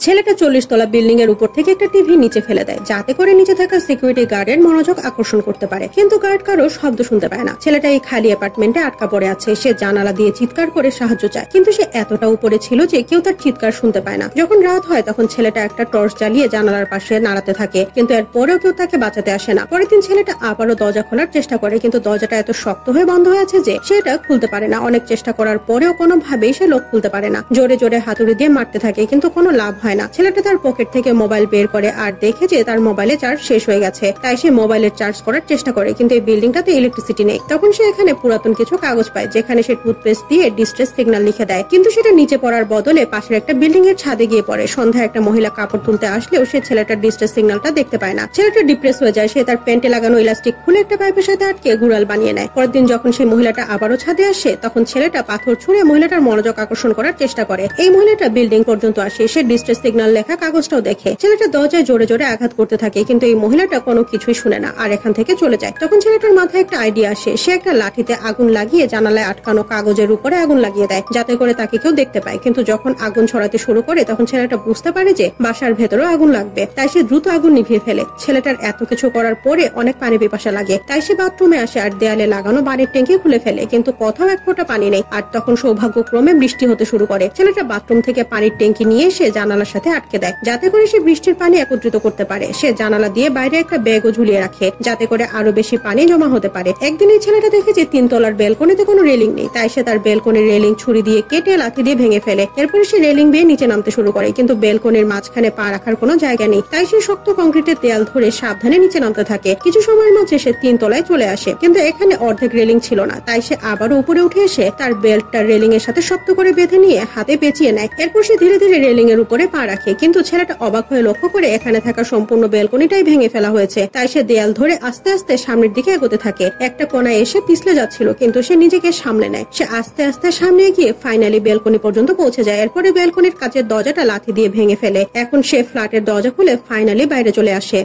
ছেলেটা 40 তলা বিল্ডিং এর উপর থেকে একটা টিভি নিচে ফেলে দেয়, যাতে করে নিচে থাকা সিকিউরিটি গার্ডের মনোযোগ আকর্ষণ করতে পারে, কিন্তু গার্ড কারো শব্দ শুনতে পায় না। ছেলেটা এই খালি অ্যাপার্টমেন্টে আটকা পড়ে আছে। সে জানালা দিয়ে চিৎকার করে সাহায্য চায়, কিন্তু সে এতটা উপরে ছিল যে কেউ তার চিৎকার শুনতে পায় না। যখন রাত হয় তখন ছেলেটা একটা টর্চ জ্বালিয়ে জানালার পাশে নাড়াতে থাকে, কিন্তু এরপরেও কেউ তাকে বাঁচাতে আসে না। পরের দিন ছেলেটা আবারও দরজা খোলার চেষ্টা করে, কিন্তু দরজাটা এত শক্ত হয়ে বন্ধ হয়ে আছে যে সে এটা খুলতে পারে না। অনেক চেষ্টা করার পরেও কোনোভাবেই সে লক খুলতে পারে না। জোরে জোরে হাতুড়ি দিয়ে মারতে থাকে, কিন্তু কোনো লাভ হয় না। ছেলেটা তার পকেট থেকে মোবাইল বের করে আর দেখে যে তার মোবাইলে চার্জ শেষ হয়ে গেছে। তাই সে মোবাইলের চার্জ করার চেষ্টা করে, কিন্তু এই বিল্ডিংটাতে ইলেকট্রিসিটি নেই। তখন সে এখানে পুরাতন কিছু কাগজ পায়, যেখানে সে টুথপেস্ট দিয়ে ডিস্ট্রেস সিগন্যাল লিখে দেয়, কিন্তু সেটা নিচে পড়ার বদলে পাশের একটা বিল্ডিং এর ছাদে গিয়ে পড়ে। সন্ধ্যায় একটা মহিলা কাপড় তুলতে আসলেও সে ছেলেটার ডিস্ট্রেস সিগন্যালটা দেখতে পায় না। ছেলেটা ডিপ্রেস হয়ে যায়। সে তার প্যান্টে লাগানো ইলাস্টিক খুলে একটা পাইপের সাথে আটকে গুড়াল বানিয়ে নেয়। পরের দিন যখন সেই মহিলাটা আবারও ছাদে আসে, তখন ছেলেটা পাথর ছুঁড়ে মহিলাটার মনোযোগ আকর্ষণ করার চেষ্টা করে। এই মহিলাটা বিল্ডিং পর্যন্ত আসে, সে ডিস্ট্রেস সিগন্যাল লেখা কাগজটাও দেখে। ছেলেটা দরজায় জোরে জোরে আঘাত করতে থাকে, কিন্তু এই মহিলাটা কোনো কিছুই শুনে না আর এখান থেকে চলে যায়। তখন ছেলেটার মাথায় একটা আইডিয়া আসে। সে একটা লাঠিতে আগুন লাগিয়ে জানালায় আটকানো কাগজের উপরে আগুন লাগিয়ে দেয়, যাতে করে তাকে কেউ দেখতে পায়। কিন্তু যখন আগুন ছড়াতে শুরু করে তখন ছেলেটা বুঝতে পারে যে বাসার ভেতরেও আগুন লাগবে, তাই সে দ্রুত আগুন নিভিয়ে ফেলে। ছেলেটার এত কিছু করার পরে অনেক পানি পিপাসা লাগে, তাই সে বাথরুমে আসে আর দেয়ালে লাগানো পানির ট্যাঙ্কি খুলে ফেলে, কিন্তু কোথাও এক ফোঁটা পানি নেই। আর তখন সৌভাগ্যক্রমে বৃষ্টি হতে শুরু করে। ছেলেটা বাথরুম থেকে পানির ট্যাঙ্কি নিয়ে এসে জানালার সাথে আটকে দেয়, যাতে করে সে বৃষ্টির পানি একত্রিত করতে পারে। সে জানালা দিয়ে বাইরে একটা ব্যাগও ঝুলিয়ে রাখে, যাতে করে আরো বেশি পানি জমা হতে পারে। একদিন এই ছেলেটা দেখে যে 3 তলার বেলকনিতে কোনো রেলিং নেই, তাই সে তার বেলকনির রেলিং ছুরি দিয়ে কেটে লাথি দিয়ে ভেঙে ফেলে। এরপরে সে রেলিং বেয়ে নিচে নামতে শুরু করে, কিন্তু বেলকনির মাঝখানে পা রাখার কোনো জায়গা নেই, তাই সে শক্ত কংক্রিটের দেয়াল ধরে সাবধানে নিচে নামতে থাকে। কিছু সময়ের মধ্যে সে 3 তলায় চলে আসে, কিন্তু এখানে অর্ধেক রেলিং ছিল না, তাই সে আবারও উপরে উঠে এসে তার বেল্টটা রেলিং এর সাথে শক্ত করে বেঁধে নিয়ে হাতে পেঁচিয়ে নেয়। এরপর সে ধীরে ধীরে রেলিং এর উপরে পা রাখে, কিন্তু ছেলেটা অবাক হয়ে লক্ষ্য করে এখানে থাকা সম্পূর্ণ বেলকনিটাই ভেঙে ফেলা হয়েছে। তাই সে দেয়াল ধরে আস্তে আস্তে সামনের দিকে এগোতে থাকে। একটা কোনায় এসে পিছলে যাচ্ছিল, কিন্তু সে নিজেকে সামলে নেয়। সে আস্তে আস্তে সামনে গিয়ে ফাইনালি বেলকনি পর্যন্ত পৌঁছে যায়। এরপরে বেলকনির কাচের দরজাটা লাথি দিয়ে ভেঙে ফেলে। এখন সে ফ্ল্যাটের দরজা খুলে ফাইনালি বাইরে চলে আসে।